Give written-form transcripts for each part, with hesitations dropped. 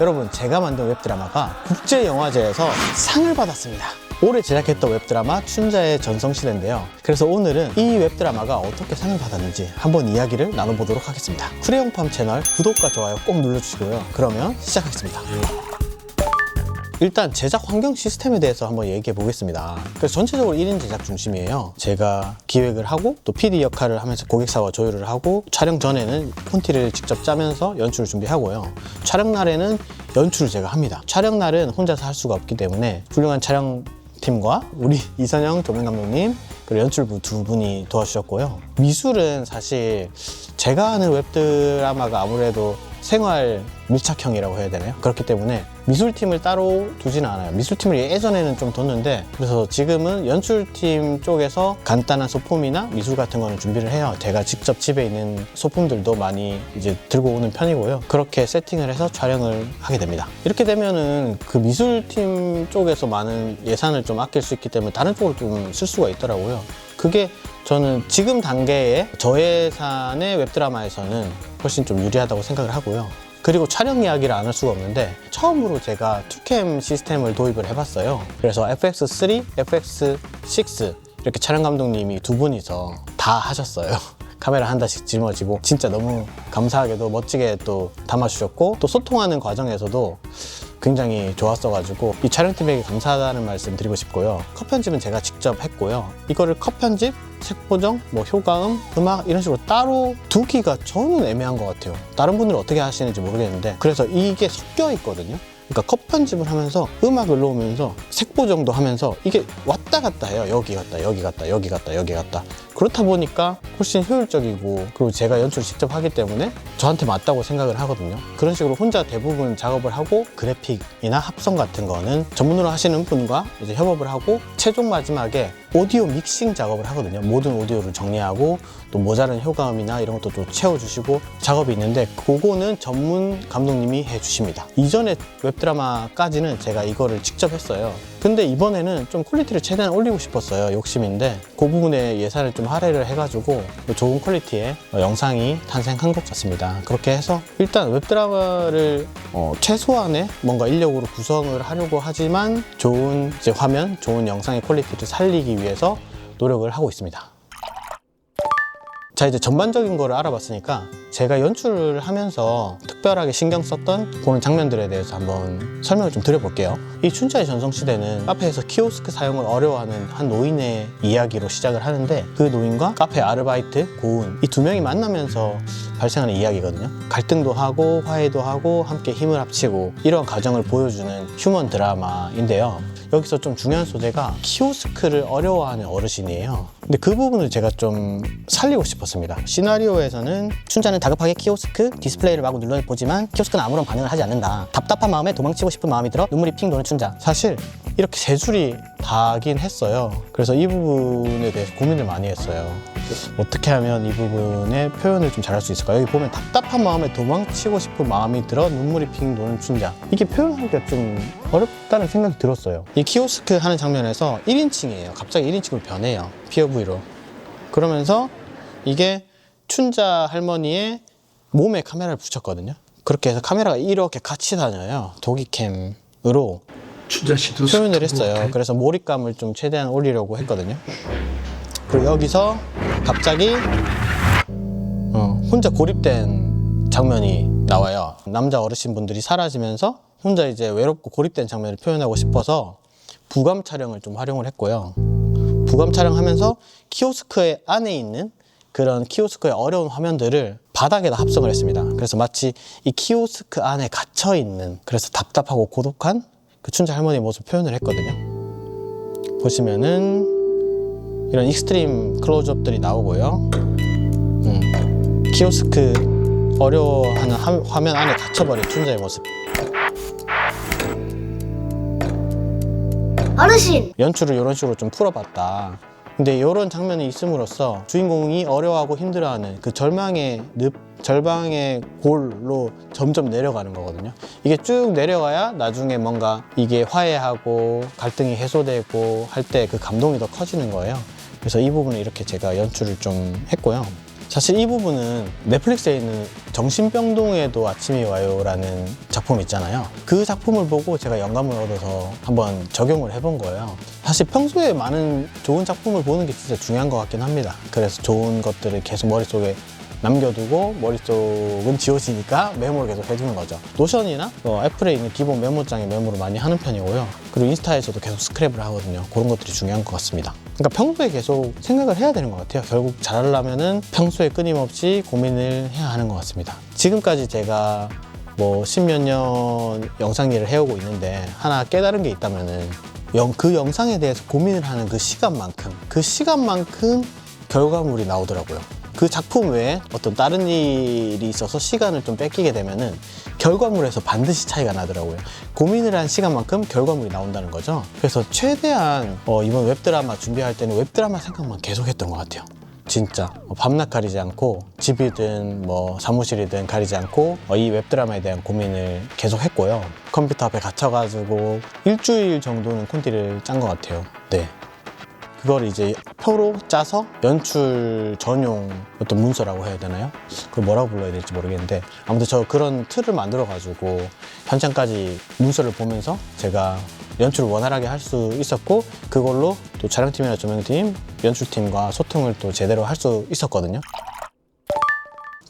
여러분, 제가 만든 웹드라마가 국제영화제에서 상을 받았습니다. 올해 제작했던 웹드라마 춘자의 전성시대인데요. 그래서 오늘은 이 웹드라마가 어떻게 상을 받았는지 한번 이야기를 나눠보도록 하겠습니다. 쿠레용팜 채널 구독과 좋아요 꼭 눌러주시고요. 그러면 시작하겠습니다. 일단 제작 환경 시스템에 대해서 한번 얘기해 보겠습니다. 그래서 전체적으로 1인 제작 중심이에요. 제가 기획을 하고 또 PD 역할을 하면서 고객사와 조율을 하고, 촬영 전에는 폰티를 직접 짜면서 연출을 준비하고요. 촬영 날에는 연출을 제가 합니다. 촬영 날은 혼자서 할 수가 없기 때문에 훌륭한 촬영팀과 우리 이선영 조명 감독님 그리고 연출부 두 분이 도와주셨고요. 미술은 사실 제가 하는 웹드라마가 아무래도 생활 밀착형이라고 해야 되나요? 그렇기 때문에 미술팀을 따로 두지는 않아요. 미술팀을 예전에는 좀 뒀는데, 그래서 지금은 연출팀 쪽에서 간단한 소품이나 미술 같은 거는 준비를 해요. 제가 직접 집에 있는 소품들도 많이 이제 들고 오는 편이고요. 그렇게 세팅을 해서 촬영을 하게 됩니다. 이렇게 되면은 그 미술팀 쪽에서 많은 예산을 좀 아낄 수 있기 때문에 다른 쪽으로 좀 쓸 수가 있더라고요. 그게 저는 지금 단계의 저예산의 웹드라마에서는 훨씬 좀 유리하다고 생각을 하고요. 그리고 촬영 이야기를 안 할 수가 없는데, 처음으로 제가 투캠 시스템을 도입을 해봤어요. 그래서 FX3, FX6 이렇게 촬영 감독님이 두 분이서 다 하셨어요. 카메라 한 대씩 짊어지고 진짜 너무 감사하게도 멋지게 또 담아주셨고, 또 소통하는 과정에서도 굉장히 좋았어가지고 이 촬영팀에게 감사하다는 말씀 드리고 싶고요. 컷 편집은 제가 직접 했고요. 이거를 컷 편집, 색 보정, 뭐 효과음, 음악 이런 식으로 따로 두기가 저는 애매한 것 같아요. 다른 분들은 어떻게 하시는지 모르겠는데, 그래서 이게 섞여 있거든요. 그러니까 컷 편집을 하면서 음악을 넣으면서 색 보정도 하면서 이게 왔다 갔다 해요. 여기 갔다 여기 갔다 여기 갔다 여기 갔다. 그렇다 보니까 훨씬 효율적이고, 그리고 제가 연출을 직접 하기 때문에 저한테 맞다고 생각을 하거든요. 그런 식으로 혼자 대부분 작업을 하고, 그래픽이나 합성 같은 거는 전문으로 하시는 분과 이제 협업을 하고, 최종 마지막에 오디오 믹싱 작업을 하거든요. 모든 오디오를 정리하고 또 모자란 효과음이나 이런 것도 좀 채워주시고 작업이 있는데, 그거는 전문 감독님이 해주십니다. 이전에 웹드라마까지는 제가 이거를 직접 했어요. 근데 이번에는 좀 퀄리티를 최대한 올리고 싶었어요. 욕심인데 그 부분에 예산을 좀 할애를 해가지고 좋은 퀄리티의 영상이 탄생한 것 같습니다. 그렇게 해서 일단 웹드라마를 최소한의 뭔가 인력으로 구성을 하려고 하지만 좋은 이제 화면, 좋은 영상의 퀄리티를 살리기 위해서 노력을 하고 있습니다. 자, 이제 전반적인 거를 알아봤으니까 제가 연출을 하면서 특별하게 신경 썼던 그런 장면들에 대해서 한번 설명을 좀 드려볼게요. 이 춘자의 전성시대는 카페에서 키오스크 사용을 어려워하는 한 노인의 이야기로 시작을 하는데, 그 노인과 카페 아르바이트 고은, 이 두 명이 만나면서 발생하는 이야기거든요. 갈등도 하고 화해도 하고 함께 힘을 합치고, 이런 과정을 보여주는 휴먼 드라마인데요. 여기서 좀 중요한 소재가 키오스크를 어려워하는 어르신이에요. 근데 그 부분을 제가 좀 살리고 싶었습니다. 시나리오에서는 춘자는 다급하게 키오스크 디스플레이를 마구 눌러보지만 키오스크는 아무런 반응을 하지 않는다. 답답한 마음에 도망치고 싶은 마음이 들어 눈물이 핑 도는 춘자. 사실 이렇게 세 줄이 다긴 했어요. 그래서 이 부분에 대해서 고민을 많이 했어요. 어떻게 하면 이 부분의 표현을 좀 잘할 수 있을까? 여기 보면 답답한 마음에 도망치고 싶은 마음이 들어 눈물이 핑 도는 춘자. 이게 표현하기가 좀 어렵다는 생각이 들었어요. 이 키오스크 하는 장면에서 1인칭이에요. 갑자기 1인칭으로 변해요. POV로. 그러면서 이게 춘자 할머니의 몸에 카메라를 붙였거든요. 그렇게 해서 카메라가 이렇게 같이 다녀요. 도기캠으로 춘자 씨도 표현을 했어요. 그래서 몰입감을 좀 최대한 올리려고 했거든요. 그리고 여기서 갑자기 혼자 고립된 장면이 나와요. 남자 어르신분들이 사라지면서 혼자 이제 외롭고 고립된 장면을 표현하고 싶어서 부감 촬영을 좀 활용을 했고요. 부감 촬영하면서 키오스크의 안에 있는 그런 키오스크의 어려운 화면들을 바닥에다 합성을 했습니다. 그래서 마치 이 키오스크 안에 갇혀있는, 그래서 답답하고 고독한 그 춘자 할머니의 모습 표현을 했거든요. 보시면은 이런 익스트림 클로즈업들이 나오고요. 키오스크 어려워하는 화면 안에 갇혀버린 춘자의 모습. 어르신! 연출을 이런 식으로 좀 풀어봤다. 근데 이런 장면이 있음으로써 주인공이 어려워하고 힘들어하는 그 절망의 골로 점점 내려가는 거거든요. 이게 쭉 내려가야 나중에 뭔가 이게 화해하고 갈등이 해소되고 할 때 그 감동이 더 커지는 거예요. 그래서 이 부분을 이렇게 제가 연출을 좀 했고요. 사실 이 부분은 넷플릭스에 있는 정신병동에도 아침이 와요라는 작품 있잖아요. 그 작품을 보고 제가 영감을 얻어서 한번 적용을 해본 거예요. 사실 평소에 많은 좋은 작품을 보는 게 진짜 중요한 것 같긴 합니다. 그래서 좋은 것들을 계속 머릿속에 남겨두고 머릿속은 지워지니까 메모를 계속 해두는 거죠. 노션이나 애플에 있는 기본 메모장에 메모를 많이 하는 편이고요. 그리고 인스타에서도 계속 스크랩을 하거든요. 그런 것들이 중요한 것 같습니다. 그러니까 평소에 계속 생각을 해야 되는 것 같아요. 결국 잘하려면은 평소에 끊임없이 고민을 해야 하는 것 같습니다. 지금까지 제가 뭐 십몇 년 영상 일을 해오고 있는데 하나 깨달은 게 있다면은 그 영상에 대해서 고민을 하는 그 시간만큼 결과물이 나오더라고요. 그 작품 외에 어떤 다른 일이 있어서 시간을 좀 뺏기게 되면은 결과물에서 반드시 차이가 나더라고요. 고민을 한 시간만큼 결과물이 나온다는 거죠. 그래서 최대한 이번 웹드라마 준비할 때는 웹드라마 생각만 계속 했던 것 같아요. 진짜 밤낮 가리지 않고 집이든 뭐 사무실이든 가리지 않고 이 웹드라마에 대한 고민을 계속 했고요. 컴퓨터 앞에 갇혀가지고 일주일 정도는 콘티를 짠 것 같아요. 네. 그걸 이제 표로 짜서 연출 전용 어떤 문서라고 해야 되나요? 그걸 뭐라고 불러야 될지 모르겠는데 아무튼 저 그런 틀을 만들어 가지고 현장까지 문서를 보면서 제가 연출을 원활하게 할 수 있었고 그걸로 또 촬영팀이나 조명팀, 연출팀과 소통을 또 제대로 할 수 있었거든요.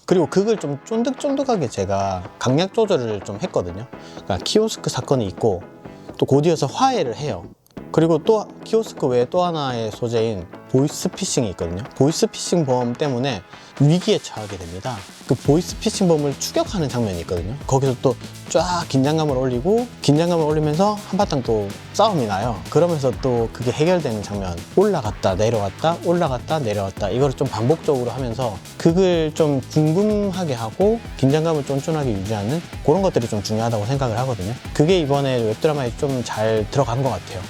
그리고 그걸 좀 쫀득쫀득하게 제가 강약 조절을 좀 했거든요. 그러니까 키오스크 사건이 있고 또 곧이어서 화해를 해요. 그리고 또 키오스크 외에 또 하나의 소재인 보이스피싱이 있거든요. 보이스피싱범 때문에 위기에 처하게 됩니다. 그 보이스피싱범을 추격하는 장면이 있거든요. 거기서 또 쫙 긴장감을 올리면서 한바탕 또 싸움이 나요. 그러면서 또 그게 해결되는 장면, 올라갔다 내려왔다 이거를 좀 반복적으로 하면서 그걸 좀 궁금하게 하고 긴장감을 쫀쫀하게 유지하는 그런 것들이 좀 중요하다고 생각을 하거든요. 그게 이번에 웹드라마에 좀 잘 들어간 것 같아요.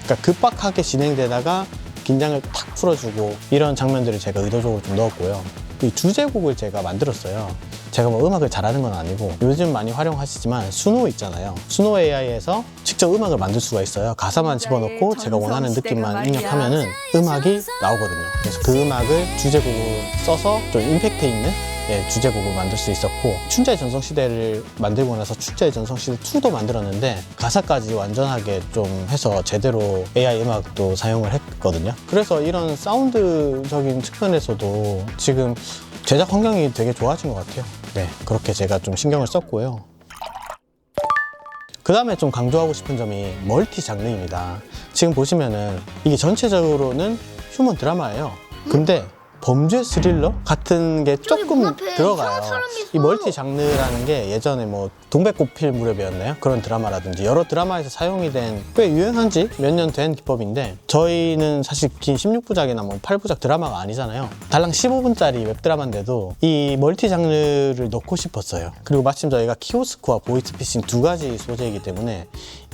그러니까 급박하게 진행되다가 긴장을 탁 풀어주고 이런 장면들을 제가 의도적으로 좀 넣었고요. 이 주제곡을 제가 만들었어요. 제가 뭐 음악을 잘하는 건 아니고 요즘 많이 활용하시지만 수노 있잖아요. 수노 AI에서 직접 음악을 만들 수가 있어요. 가사만 집어넣고 제가 원하는 느낌만 입력하면은 음악이 나오거든요. 그래서 그 음악을 주제곡으로 써서 좀 임팩트 있는 주제곡을 만들 수 있었고 춘자의 전성시대를 만들고 나서 춘자의 전성시대 2도 만들었는데 가사까지 완전하게 좀 해서 제대로 AI 음악도 사용을 했거든요. 그래서 이런 사운드적인 측면에서도 지금 제작 환경이 되게 좋아진 것 같아요. 네, 그렇게 제가 좀 신경을 썼고요. 그 다음에 좀 강조하고 싶은 점이 멀티 장르입니다. 지금 보시면은 이게 전체적으로는 휴먼 드라마예요. 근데 범죄 스릴러 같은 게 조금 들어가요. 이 멀티 장르라는 게 예전에 뭐 동백꽃 필 무렵이었나요? 그런 드라마라든지 여러 드라마에서 사용이 된 꽤 유행한 지 몇 년 된 기법인데 저희는 사실 긴 16부작이나 뭐 8부작 드라마가 아니잖아요. 달랑 15분짜리 웹드라마인데도 이 멀티 장르를 넣고 싶었어요. 그리고 마침 저희가 키오스크와 보이스피싱 두 가지 소재이기 때문에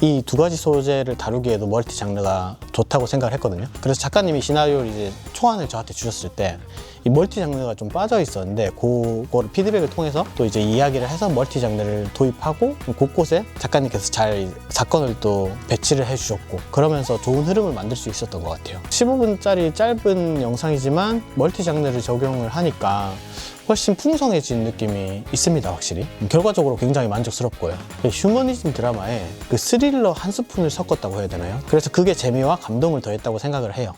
이 두 가지 소재를 다루기에도 멀티 장르가 좋다고 생각을 했거든요. 그래서 작가님이 시나리오를 이제 초안을 저한테 주셨을 때 이 멀티 장르가 좀 빠져 있었는데 그거를 피드백을 통해서 또 이제 이야기를 해서 멀티 장르를 도입하고 곳곳에 작가님께서 잘 사건을 또 배치를 해주셨고 그러면서 좋은 흐름을 만들 수 있었던 것 같아요. 15분짜리 짧은 영상이지만 멀티 장르를 적용을 하니까 훨씬 풍성해진 느낌이 있습니다. 확실히 결과적으로 굉장히 만족스럽고요. 휴머니즘 드라마에 그 스릴러 한 스푼을 섞었다고 해야 되나요? 그래서 그게 재미와 감동을 더했다고 생각을 해요.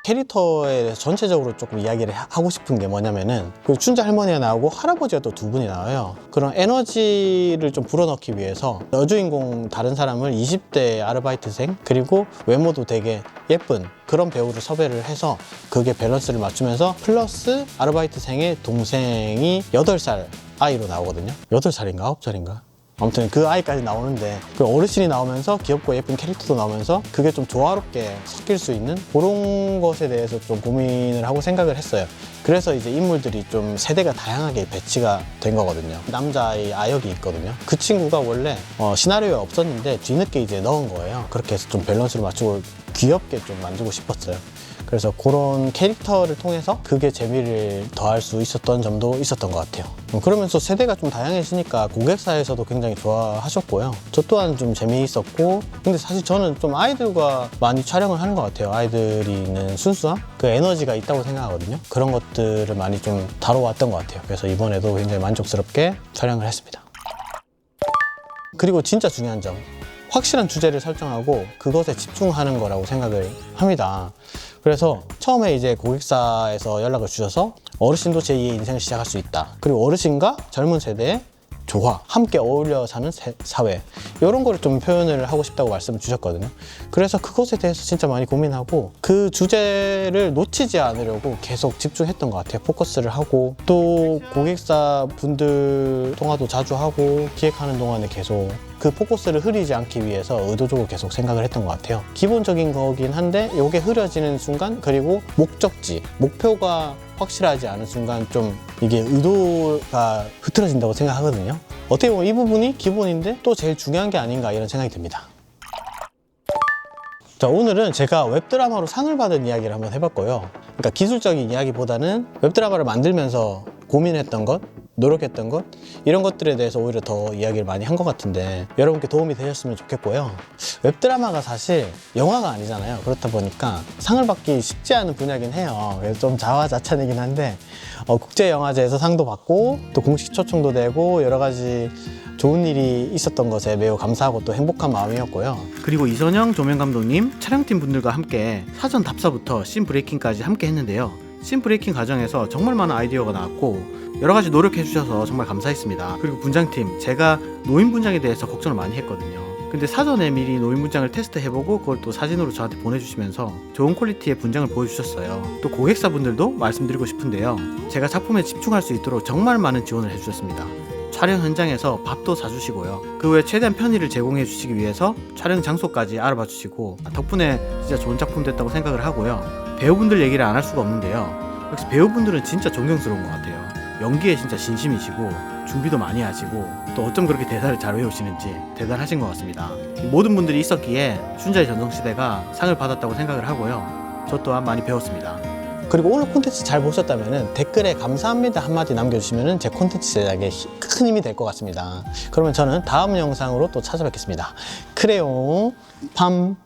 캐릭터에 대해서 전체적으로 조금 이야기를 하고 싶은 게 뭐냐면은 그 춘자 할머니가 나오고 할아버지가 또 두 분이 나와요. 그런 에너지를 좀 불어넣기 위해서 여주인공 다른 사람을 20대 아르바이트생 그리고 외모도 되게 예쁜 그런 배우를 섭외를 해서 그게 밸런스를 맞추면서 플러스 아르바이트생의 동생이 8살 아이로 나오거든요. 8살인가 9살인가? 아무튼 그 아이까지 나오는데 그 어르신이 나오면서 귀엽고 예쁜 캐릭터도 나오면서 그게 좀 조화롭게 섞일 수 있는 그런 것에 대해서 좀 고민을 하고 생각을 했어요. 그래서 이제 인물들이 좀 세대가 다양하게 배치가 된 거거든요. 남자아이 아역이 있거든요. 그 친구가 원래 시나리오에 없었는데 뒤늦게 이제 넣은 거예요. 그렇게 해서 좀 밸런스를 맞추고 귀엽게 좀 만들고 싶었어요. 그래서 그런 캐릭터를 통해서 그게 재미를 더할 수 있었던 점도 있었던 것 같아요. 그러면서 세대가 좀 다양해지니까 고객사에서도 굉장히 좋아하셨고요. 저 또한 좀 재미있었고, 근데 사실 저는 좀 아이들과 많이 촬영을 하는 것 같아요. 아이들이 있는 순수함? 그 에너지가 있다고 생각하거든요. 그런 것들을 많이 좀 다뤄왔던 것 같아요. 그래서 이번에도 굉장히 만족스럽게 촬영을 했습니다. 그리고 진짜 중요한 점, 확실한 주제를 설정하고 그것에 집중하는 거라고 생각을 합니다. 그래서 처음에 이제 고객사에서 연락을 주셔서 어르신도 제2의 인생을 시작할 수 있다. 그리고 어르신과 젊은 세대의 조화, 함께 어울려 사는 사회, 이런 거를 좀 표현을 하고 싶다고 말씀을 주셨거든요. 그래서 그것에 대해서 진짜 많이 고민하고 그 주제를 놓치지 않으려고 계속 집중했던 것 같아요. 포커스를 하고, 또 고객사 분들 통화도 자주 하고, 기획하는 동안에 계속 그 포커스를 흐리지 않기 위해서 의도적으로 계속 생각을 했던 것 같아요. 기본적인 거긴 한데 이게 흐려지는 순간, 그리고 목적지, 목표가 확실하지 않은 순간 좀 이게 의도가 흐트러진다고 생각하거든요. 어떻게 보면 이 부분이 기본인데 또 제일 중요한 게 아닌가, 이런 생각이 듭니다. 자, 오늘은 제가 웹드라마로 상을 받은 이야기를 한번 해봤고요. 그러니까 기술적인 이야기보다는 웹드라마를 만들면서 고민했던 것, 노력했던 것, 이런 것들에 대해서 오히려 더 이야기를 많이 한 것 같은데 여러분께 도움이 되셨으면 좋겠고요. 웹드라마가 사실 영화가 아니잖아요. 그렇다 보니까 상을 받기 쉽지 않은 분야긴 해요. 그래서 좀 자화자찬이긴 한데 국제영화제에서 상도 받고 또 공식 초청도 되고 여러 가지 좋은 일이 있었던 것에 매우 감사하고 또 행복한 마음이었고요. 그리고 이선영 조명 감독님, 촬영팀 분들과 함께 사전 답사부터 씬 브레이킹까지 함께 했는데요. 씬 브레이킹 과정에서 정말 많은 아이디어가 나왔고 여러 가지 노력해 주셔서 정말 감사했습니다. 그리고 분장팀, 제가 노인 분장에 대해서 걱정을 많이 했거든요. 근데 사전에 미리 노인 분장을 테스트해보고 그걸 또 사진으로 저한테 보내주시면서 좋은 퀄리티의 분장을 보여주셨어요. 또 고객사분들도 말씀드리고 싶은데요, 제가 작품에 집중할 수 있도록 정말 많은 지원을 해주셨습니다. 촬영 현장에서 밥도 사주시고요. 그 외에 최대한 편의를 제공해 주시기 위해서 촬영 장소까지 알아봐 주시고, 덕분에 진짜 좋은 작품 됐다고 생각을 하고요. 배우분들 얘기를 안 할 수가 없는데요, 역시 배우분들은 진짜 존경스러운 것 같아요. 연기에 진짜 진심이시고 준비도 많이 하시고, 또 어쩜 그렇게 대사를 잘 외우시는지 대단하신 것 같습니다. 모든 분들이 있었기에 춘자의 전성시대가 상을 받았다고 생각을 하고요. 저 또한 많이 배웠습니다. 그리고 오늘 콘텐츠 잘 보셨다면 댓글에 감사합니다 한마디 남겨주시면 제 콘텐츠 제작에 큰 힘이 될 것 같습니다. 그러면 저는 다음 영상으로 또 찾아뵙겠습니다. 크레용 팜.